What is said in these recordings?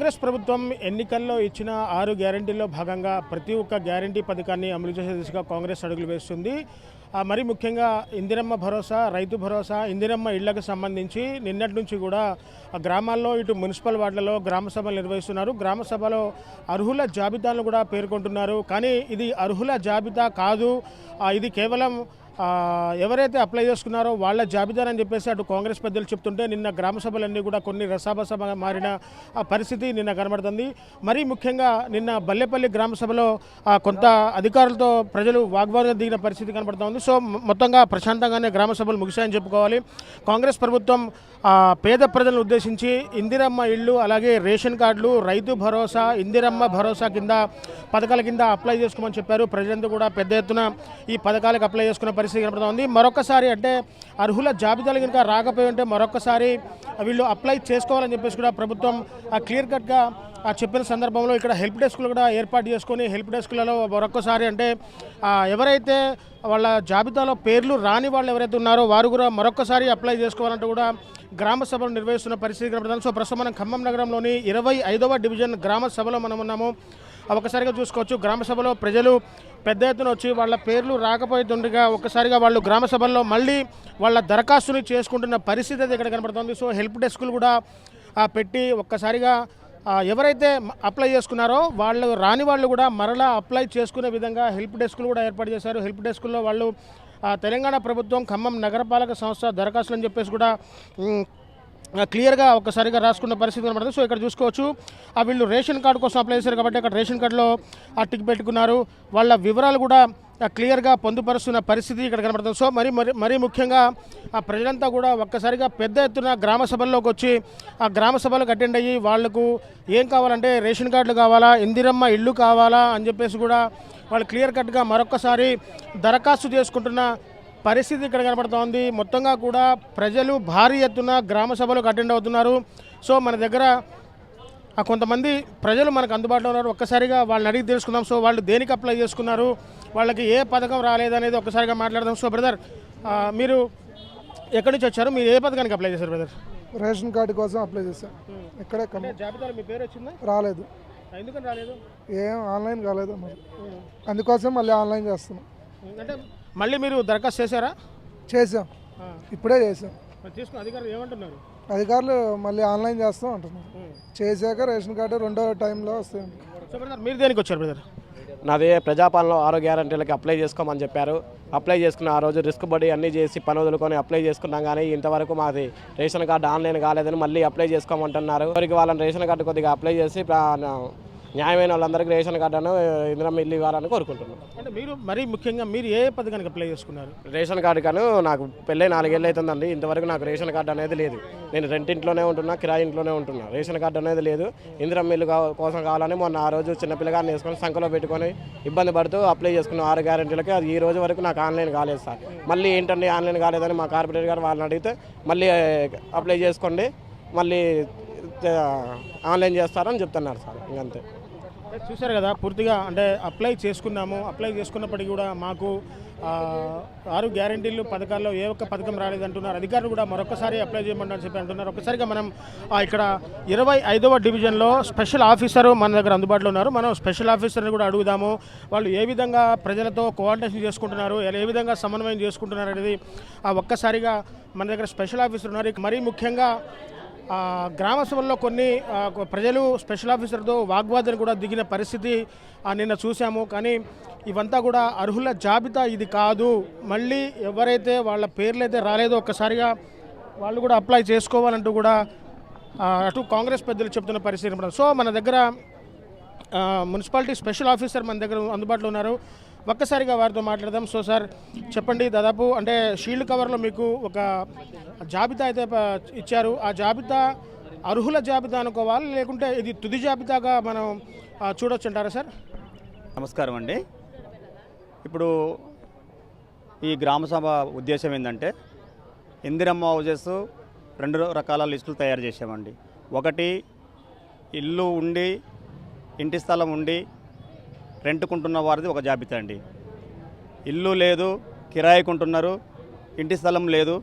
కాంగ్రెస్ ప్రభుత్వం ఎన్నికల్లో ఇచ్చిన 6 గ్యారెంటీల్లో భాగంగా ప్రతి ఒక్క గ్యారెంటీ పథకాన్ని అమలు చేసే దిశగా కాంగ్రెస్ అడుగులు వేస్తుంది. మరి ముఖ్యంగా ఇందిరమ్మ భరోసా, రైతు భరోసా, ఇందిరమ్మ ఇళ్లకు సంబంధించి నిన్నటి నుంచి కూడా గ్రామాల్లో ఇటు మున్సిపల్ వార్డులలో గ్రామ సభలు నిర్వహిస్తున్నారు. గ్రామ సభలో అర్హుల జాబితాను కూడా పేర్కొంటున్నారు. కానీ ఇది అర్హుల జాబితా కాదు, ఇది కేవలం ఎవరైతే అప్లై చేసుకున్నారో వాళ్ళ జాబితానని చెప్పేసి అటు కాంగ్రెస్ పెద్దలు చెప్తుంటే నిన్న గ్రామ సభలన్నీ కూడా కొన్ని రసాబసగా మారిన పరిస్థితి నిన్న కనబడుతుంది. మరీ ముఖ్యంగా నిన్న బల్లెపల్లి గ్రామ సభలో కొంత అధికారులతో ప్రజలు వాగ్వాదం దిగిన పరిస్థితి కనబడుతోంది. సో మొత్తంగా ప్రశాంతంగానే గ్రామ సభలు ముగిశాయని చెప్పుకోవాలి. కాంగ్రెస్ ప్రభుత్వం పేద ప్రజలను ఉద్దేశించి ఇందిరమ్మ ఇళ్ళు, అలాగే రేషన్ కార్డులు, రైతు భరోసా, ఇందిరమ్మ భరోసా కింద పథకాల కింద అప్లై చేసుకోమని చెప్పారు. ప్రజలంతా కూడా పెద్ద ఎత్తున ఈ పథకాలకు అప్లై చేసుకున్న పరిస్థితి కనబడుతోంది. మరొకసారి అంటే అర్హుల జాబితాలు కనుక రాకపోయి ఉంటే మరొకసారి వీళ్ళు అప్లై చేసుకోవాలని చెప్పేసి కూడా ప్రభుత్వం క్లియర్ కట్గా చెప్పిన సందర్భంలో ఇక్కడ హెల్ప్ డెస్క్లు కూడా ఏర్పాటు చేసుకొని హెల్ప్ డెస్క్లలో మరొకసారి అంటే ఎవరైతే వాళ్ళ జాబితాలో పేర్లు రాని వాళ్ళు ఎవరైతే ఉన్నారో వారు కూడా మరొకసారి అప్లై చేసుకోవాలంటూ కూడా గ్రామ సభలు నిర్వహిస్తున్న పరిస్థితి కనబడుతుంది. సో ప్రస్తుతం మనం ఖమ్మం నగరంలోని 25వ డివిజన్ గ్రామ సభలో మనం ఉన్నాము. ఒకసారిగా చూసుకోవచ్చు, గ్రామ సభలో ప్రజలు పెద్ద ఎత్తున వచ్చి వాళ్ళ పేర్లు రాకపోతుండగా ఒక్కసారిగా వాళ్ళు గ్రామ సభల్లో మళ్ళీ వాళ్ళ దరఖాస్తుని చేసుకుంటున్న పరిస్థితి అయితే ఇక్కడ కనబడుతుంది. సో హెల్ప్ డెస్క్లు కూడా పెట్టి ఒక్కసారిగా ఎవరైతే అప్లై చేసుకున్నారో వాళ్ళు రాని వాళ్ళు కూడా మరలా అప్లై చేసుకునే విధంగా హెల్ప్ డెస్క్లు కూడా ఏర్పాటు చేశారు. హెల్ప్ డెస్క్లో వాళ్ళు తెలంగాణ ప్రభుత్వం ఖమ్మం నగరపాలక సంస్థ దరఖాస్తులు అని చెప్పేసి కూడా క్లియర్గా ఒక్కసారిగా రాసుకున్న పరిస్థితి కనబడుతుంది. సో ఇక్కడ చూసుకోవచ్చు, వీళ్ళు రేషన్ కార్డు కోసం అప్లై చేశారు కాబట్టి అక్కడ రేషన్ కార్డులో టిక్ పెట్టుకున్నారు. వాళ్ళ వివరాలు కూడా క్లియర్గా పొందుపరుస్తున్న పరిస్థితి ఇక్కడ కనబడుతుంది. సో మరీ ముఖ్యంగా ప్రజలంతా కూడా ఒక్కసారిగా పెద్ద ఎత్తున గ్రామ సభల్లోకి వచ్చి ఆ గ్రామ సభలకు అటెండ్ అయ్యి వాళ్లకు ఏం కావాలంటే రేషన్ కార్డులు కావాలా, ఇందిరమ్మ ఇల్లు కావాలా అని చెప్పేసి కూడా వాళ్ళు క్లియర్ కట్గా మరొక్కసారి దరఖాస్తు చేసుకుంటున్న పరిస్థితి ఇక్కడ కనబడుతోంది. మొత్తంగా కూడా ప్రజలు భారీ ఎత్తున గ్రామ సభలకు అటెండ్ అవుతున్నారు. సో మన దగ్గర కొంతమంది ప్రజలు మనకు అందుబాటులో ఉన్నారు. ఒక్కసారిగా వాళ్ళని అడిగి తెలుసుకుందాం. సో వాళ్ళు దేనికి అప్లై చేసుకున్నారు, వాళ్ళకి ఏ పథకం రాలేదనేది ఒక్కసారిగా మాట్లాడదాం. సో బ్రదర్, మీరు ఎక్కడి నుంచి వచ్చారు, మీరు ఏ పథకానికి అప్లై చేశారు బ్రదర్? రేషన్ కార్డు కోసం అప్లై చేశాను. ఇక్కడే జాబితాలో మీ పేరు వచ్చిందా? రాలేదు. ఎందుకని రాలేదు? ఏం ఆన్లైన్ కాలేదు మరి, అందుకోసం మళ్ళీ ఆన్లైన్ చేస్తున్నాం. అంటే మళ్ళీ మీరు దరఖాస్తు చేశారా? చేసాం, ఇప్పుడే చేసాం. తీసుకున్న అధికారులు ఏమంటున్నారు? అధికారులు మళ్ళీ ఆన్లైన్ చేస్తాం అంటున్నారు. చేశాక రేషన్ కార్డు రెండో టైంలో వస్తాయి. సో బ్రదర్, మీరు దేనికి వచ్చారు బ్రదర్? నాది ప్రజాపాలనలో 6 గ్యారెంటీలకి అప్లై చేసుకోమని చెప్పారు. అప్లై చేసుకున్న ఆ రోజు రిస్క్ పడి అన్నీ చేసి పని వదులుకొని అప్లై చేసుకున్నాం. కానీ ఇంతవరకు మాది రేషన్ కార్డు ఆన్లైన్ కాలేదని మళ్ళీ అప్లై చేసుకోమంటున్నారు. ఎవరికి వాళ్ళని రేషన్ కార్డు కొద్దిగా అప్లై చేసి న్యాయమైన వాళ్ళందరికీ రేషన్ కార్డును ఇందిరమ్మ ఇల్లు ఇవ్వాలని కోరుకుంటున్నాను. అంటే మీరు మరీ ముఖ్యంగా మీరు ఏ పథకానికి అప్లై చేసుకున్నారు? రేషన్ కార్డు కాను నాకు పెళ్ళై 4 ఏళ్ళు అవుతుందండి. ఇంతవరకు నాకు రేషన్ కార్డు అనేది లేదు. నేను రెంటింట్లోనే ఉంటున్నా, కిరాయి ఇంట్లోనే ఉంటున్నా. రేషన్ కార్డు అనేది లేదు. ఇందిరమ్మ ఇల్లు కోసం కావాలని మొన్న ఆ రోజు చిన్నపిల్లగాన్ని వేసుకొని సంఖలో పెట్టుకొని ఇబ్బంది పడుతూ అప్లై చేసుకున్న 6 గ్యారెంటీలకి అది ఈ రోజు వరకు నాకు ఆన్లైన్ కాలేదు సార్. మళ్ళీ ఏంటండి ఆన్లైన్ కాలేదని మా కార్పొరేటర్ గారు వాళ్ళని అడిగితే మళ్ళీ అప్లై చేసుకోండి, మళ్ళీ ఆన్లైన్ చేస్తారని చెప్తున్నారు సార్. ఇంకంతే. చూశారు కదా, పూర్తిగా అంటే అప్లై చేసుకున్నాము. అప్లై చేసుకున్నప్పటికీ కూడా మాకు 6 గ్యారెంటీలు పథకాల్లో ఏ ఒక్క పథకం రాలేదంటున్నారు. అధికారులు కూడా మరొకసారి అప్లై చేయమని చెప్పి అంటున్నారు. ఒక్కసారిగా మనం ఇక్కడ 25వ డివిజన్లో స్పెషల్ ఆఫీసరు మన దగ్గర అందుబాటులో ఉన్నారు. మనం స్పెషల్ ఆఫీసర్ని కూడా అడుగుదాము. వాళ్ళు ఏ విధంగా ప్రజలతో కోఆర్డినేషన్ చేసుకుంటున్నారు, ఏ విధంగా సమన్వయం చేసుకుంటున్నారు అనేది ఒక్కసారిగా మన దగ్గర స్పెషల్ ఆఫీసర్ ఉన్నారు. మరీ ముఖ్యంగా గ్రామ సభల్లో కొన్ని ప్రజలు స్పెషల్ ఆఫీసర్తో వాగ్వాదం కూడా దిగిన పరిస్థితి నిన్న చూసాము. కానీ ఇవంతా కూడా అర్హుల జాబితా ఇది కాదు, మళ్ళీ ఎవరైతే వాళ్ళ పేర్లు అయితే రాలేదో ఒక్కసారిగా వాళ్ళు కూడా అప్లై చేసుకోవాలంటూ కూడా అటు కాంగ్రెస్ పెద్దలు చెప్తున్న పరిస్థితి. సో మన దగ్గర మున్సిపాలిటీ స్పెషల్ ఆఫీసర్ మన దగ్గర అందుబాటులో ఉన్నారు. ఒక్కసారిగా వారితో మాట్లాడదాం. సో సార్ చెప్పండి, దాదాపు అంటే షీల్డ్ కవర్లో మీకు ఒక జాబితా అయితే ఇచ్చారు. ఆ జాబితా అర్హుల జాబితా అనుకోవాలి, లేకుంటే ఇది తుది జాబితాగా మనం చూడొచ్చు అంటారా సార్? నమస్కారం అండి. ఇప్పుడు ఈ గ్రామ సభ ఉద్దేశం ఏంటంటే ఇందిరమ్మ హౌజెస్ 2 రకాల లిస్టులు తయారు చేసామండి. ఒకటి ఇల్లు ఉండి ఇంటి స్థలం ఉండి రెంట్కుంటున్న వారిది ఒక జాబితా అండి. ఇల్లు లేదు, కిరాయికుంటున్నారు, ఇంటి స్థలం లేదు,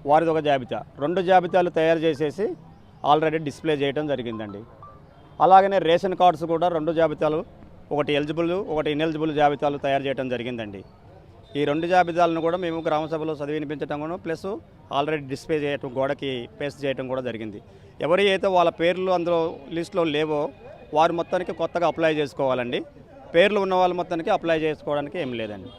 వారిది ఒక జాబితా. 2 జాబితాలు తయారు చేసేసి ఆల్రెడీ డిస్ప్లే చేయడం జరిగిందండి. అలాగనే రేషన్ కార్డ్స్ కూడా 2 జాబితాలు, ఒకటి ఎలిజిబుల్ ఒకటి ఇన్ఎలిజిబుల్ జాబితాలు తయారు చేయడం జరిగిందండి. ఈ 2 జాబితాలను కూడా మేము గ్రామ సభలో చదివి వినిపించడం కూడా ప్లస్ ఆల్రెడీ డిస్ప్లే చేయటం, గోడకి పేస్ట్ చేయడం కూడా జరిగింది. ఎవరి అయితే వాళ్ళ పేర్లు అందులో లిస్టులో లేవో వారు మొత్తానికి కొత్తగా అప్లై చేసుకోవాలండి. పేర్లు ఉన్న వాళ్ళ మొత్తానికి అప్లై చేసుకోవడానికి ఏం లేదండి.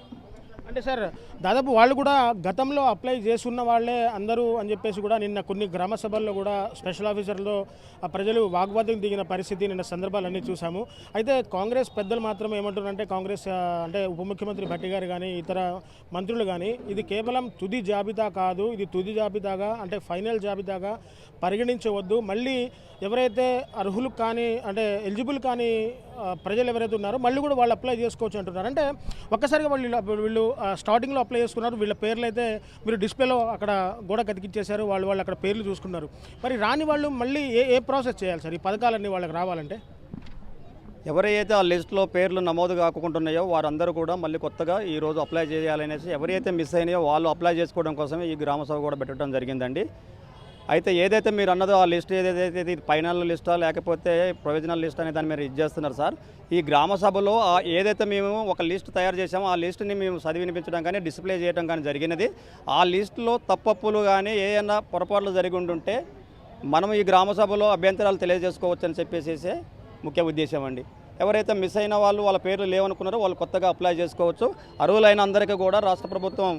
అంటే సార్ దాదాపు వాళ్ళు కూడా గతంలో అప్లై చేసుకున్న వాళ్ళే అందరూ అని చెప్పేసి కూడా నిన్న కొన్ని గ్రామ సభల్లో కూడా స్పెషల్ ఆఫీసర్లో ప్రజలు వాగ్వాదం దిగిన పరిస్థితి నిన్న సందర్భాలన్నీ చూసాము. అయితే కాంగ్రెస్ పెద్దలు మాత్రం ఏమంటున్నారంటే కాంగ్రెస్ అంటే ఉప ముఖ్యమంత్రి భట్టి గారు కానీ ఇతర మంత్రులు కానీ ఇది కేవలం తుది జాబితా కాదు, ఇది తుది జాబితాగా అంటే ఫైనల్ జాబితాగా పరిగణించవద్దు. మళ్ళీ ఎవరైతే అర్హులు కానీ అంటే ఎలిజిబుల్ కానీ ప్రజలు ఎవరైతే ఉన్నారో మళ్ళీ కూడా వాళ్ళు అప్లై చేసుకోవచ్చు అంటున్నారు. అంటే ఒక్కసారిగా వీళ్ళు స్టార్టింగ్లో అప్లై చేసుకున్నారు, వీళ్ళ పేర్లు అయితే మీరు డిస్ప్లేలో అక్కడ గోడ కతికిచ్చేశారు, వాళ్ళు అక్కడ పేర్లు చూసుకున్నారు. మరి రాని వాళ్ళు మళ్ళీ ఏ ప్రాసెస్ చేయాలి సార్ ఈ పథకాలన్నీ వాళ్ళకి రావాలంటే? ఎవరైతే ఆ లిస్టులో పేర్లు నమోదు కాకుంటున్నాయో వారందరూ కూడా మళ్ళీ కొత్తగా ఈరోజు అప్లై చేయాలనేసి, ఎవరైతే మిస్ అయినాయో వాళ్ళు అప్లై చేసుకోవడం కోసమే ఈ గ్రామ సభ కూడా పెట్టడం జరిగిందండి. అయితే ఏదైతే మీరు అన్నదో ఆ లిస్ట్ ఏదైతే ఇది ఫైనల్ లిస్టా లేకపోతే ప్రొవిజనల్ లిస్ట్ అనే దాన్ని మీరు ఇచ్చేస్తున్నారు సార్. ఈ గ్రామ సభలో ఏదైతే మేము ఒక లిస్ట్ తయారు చేసామో ఆ లిస్టుని మేము చదివి వినిపించడం కానీ డిస్ప్లే చేయడం కానీ జరిగినది. ఆ లిస్టులో తప్పప్పులు కానీ ఏమైనా పొరపాట్లు జరిగి ఉంటుంటే మనం ఈ గ్రామ సభలో అభ్యంతరాలు తెలియజేసుకోవచ్చు అని చెప్పేసి ముఖ్య ఉద్దేశం అండి. ఎవరైతే మిస్ అయిన వాళ్ళ పేర్లు లేవనుకున్నారో వాళ్ళు కొత్తగా అప్లై చేసుకోవచ్చు. అర్హులైన అందరికీ కూడా రాష్ట్ర ప్రభుత్వం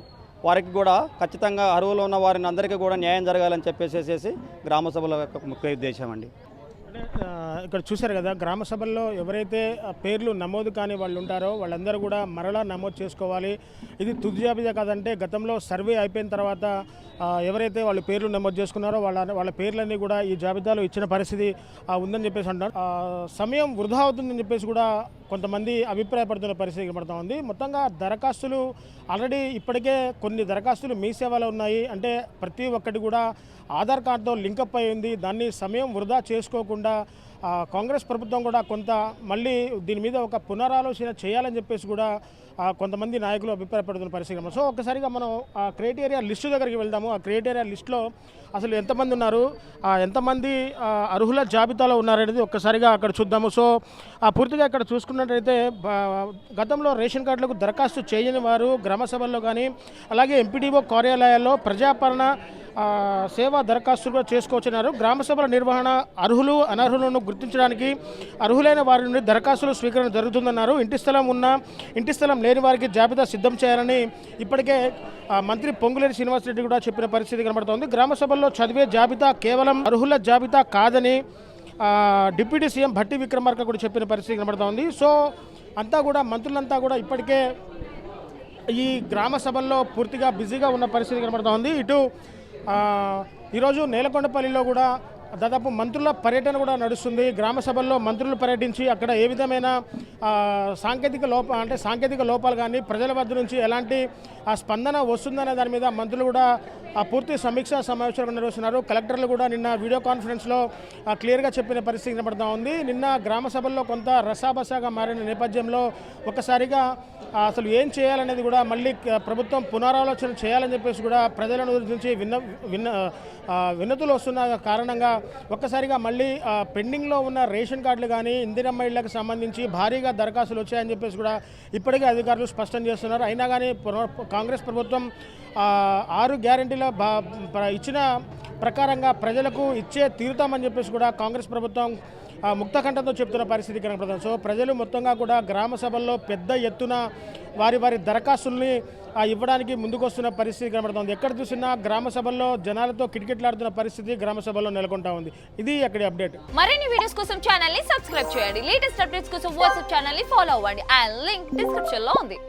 వారికి కూడా ఖచ్చితంగా అర్హులు ఉన్న వారిని అందరికీ కూడా న్యాయం జరగాలని చెప్పేసి గ్రామ సభల యొక్క ముఖ్య ఉద్దేశం అండి. ఇక్కడ చూశారు కదా, గ్రామ సభల్లో ఎవరైతే పేర్లు నమోదు కాని వాళ్ళు ఉంటారో వాళ్ళందరూ కూడా మరలా నమోదు చేసుకోవాలి. ఇది తుది జాబితా కాదంటే గతంలో సర్వే అయిపోయిన తర్వాత ఎవరైతే వాళ్ళు పేర్లు నమోదు చేసుకున్నారో వాళ్ళ పేర్లన్నీ కూడా ఈ జాబితాలో ఇచ్చిన పరిస్థితి ఉందని చెప్పేసి అంటారు. సమయం వృధా అవుతుందని చెప్పేసి కూడా కొంతమంది అభిప్రాయపడుతున్న పరిస్థితి కనబడుతూ ఉంది. మొత్తంగా దరఖాస్తులు ఆల్రెడీ ఇప్పటికే కొన్ని దరఖాస్తులు మీ సేవలో ఉన్నాయి. అంటే ప్రతి ఒక్కటి కూడా ఆధార్ కార్డుతో లింకప్ అయి ఉంది. దాన్ని సమయం వృధా చేసుకోకుండా కాంగ్రెస్ ప్రభుత్వం కూడా కొంత మళ్ళీ దీని మీద ఒక పునరాలోచన చేయాలని చెప్పేసి కూడా కొంతమంది నాయకులు అభిప్రాయపడుతున్న పరిస్థితి. సో ఒక్కసారిగా మనం ఆ క్రైటీరియా లిస్టు దగ్గరికి వెళ్దాము. ఆ క్రైటీరియా లిస్టులో అసలు ఎంతమంది ఉన్నారు, ఎంతమంది అర్హుల జాబితాలో ఉన్నారనేది ఒక్కసారిగా అక్కడ చూద్దాము. సో పూర్తిగా ఇక్కడ చూసుకున్నట్టయితే గతంలో రేషన్ కార్డులకు దరఖాస్తు చేయని వారు గ్రామ సభల్లో కానీ అలాగే ఎంపీడీఓ కార్యాలయాల్లో ప్రజాపాలన సేవా దరఖాస్తులు కూడా చేసుకోవచ్చున్నారు. గ్రామ సభల నిర్వహణ అర్హులు అనర్హులను గుర్తించడానికి అర్హులైన వారి నుండి దరఖాస్తులు స్వీకరణ జరుగుతుందన్నారు. ఇంటి స్థలం ఉన్న ఇంటి స్థలం లేని వారికి జాబితా సిద్ధం చేయాలని ఇప్పటికే మంత్రి పొంగులేటి శ్రీనివాసరెడ్డి కూడా చెప్పిన పరిస్థితి కనబడుతోంది. గ్రామ సభల్లో చదివే జాబితా కేవలం అర్హుల జాబితా కాదని డిప్యూటీ సీఎం భట్టి విక్రమార్క కూడా చెప్పిన పరిస్థితి కనబడుతోంది. సో అంతా కూడా మంత్రులంతా కూడా ఇప్పటికే ఈ గ్రామ సభల్లో పూర్తిగా బిజీగా ఉన్న పరిస్థితి కనబడుతోంది. ఇటు ఈరోజు నేలకొండపల్లిలో కూడా దాదాపు మంత్రుల పర్యటన కూడా నడుస్తుంది. గ్రామ సభల్లో మంత్రులు పర్యటించి అక్కడ ఏ విధమైన సాంకేతిక లోపాలు కానీ ప్రజల వద్ద నుంచి ఎలాంటి స్పందన వస్తుందనే దాని మీద మంత్రులు కూడా పూర్తి సమీక్షా సమావేశాలు నిర్వహిస్తున్నారు. కలెక్టర్లు కూడా నిన్న వీడియో కాన్ఫరెన్స్లో క్లియర్గా చెప్పిన పరిస్థితి కనబడుతూ ఉంది. నిన్న గ్రామ సభల్లో కొంత రసాబసాగా మారిన నేపథ్యంలో ఒక్కసారిగా అసలు ఏం చేయాలనేది కూడా మళ్ళీ ప్రభుత్వం పునరాలోచన చేయాలని చెప్పేసి కూడా ప్రజల నుంచి విన్నతులు వస్తున్న కారణంగా ఒక్కసారిగా మళ్ళీ పెండింగ్లో ఉన్న రేషన్ కార్డులు కానీ ఇందిరమ్మ ఇళ్లకు సంబంధించి భారీగా దరఖాస్తులు వచ్చాయని చెప్పేసి కూడా ఇప్పటికే అధికారులు స్పష్టం చేస్తున్నారు. అయినా కానీ కాంగ్రెస్ ప్రభుత్వం 6 గ్యారెంటీల ఇచ్చిన ప్రకారంగా ప్రజలకు ఇచ్చే తీరుతామని చెప్పేసి కూడా కాంగ్రెస్ ప్రభుత్వం ముక్తకంఠంతో చెప్తున్న పరిస్థితి కనపడుతుంది. సో ప్రజలు మొత్తంగా కూడా గ్రామ సభల్లో పెద్ద ఎత్తున వారి దరఖాస్తుల్ని ఇవ్వడానికి ముందుకు వస్తున్న పరిస్థితి కనబడుతుంది. ఎక్కడ చూసినా గ్రామ సభల్లో జనాలతో కిటకిటలాడుతున్న పరిస్థితి గ్రామ సభల్లో నెలకొంటా ఉంది. ఇది అక్కడి అప్డేట్. మరిన్ని వీడియోస్ కోసం ఛానల్ ని సబ్స్క్రైబ్ చేయండి. లేటెస్ట్ అప్డేట్స్ కోసం వాట్సాప్ ఛానల్ ని ఫాలో అవ్వండి. ఆ లింక్ డిస్క్రిప్షన్ లో ఉంది.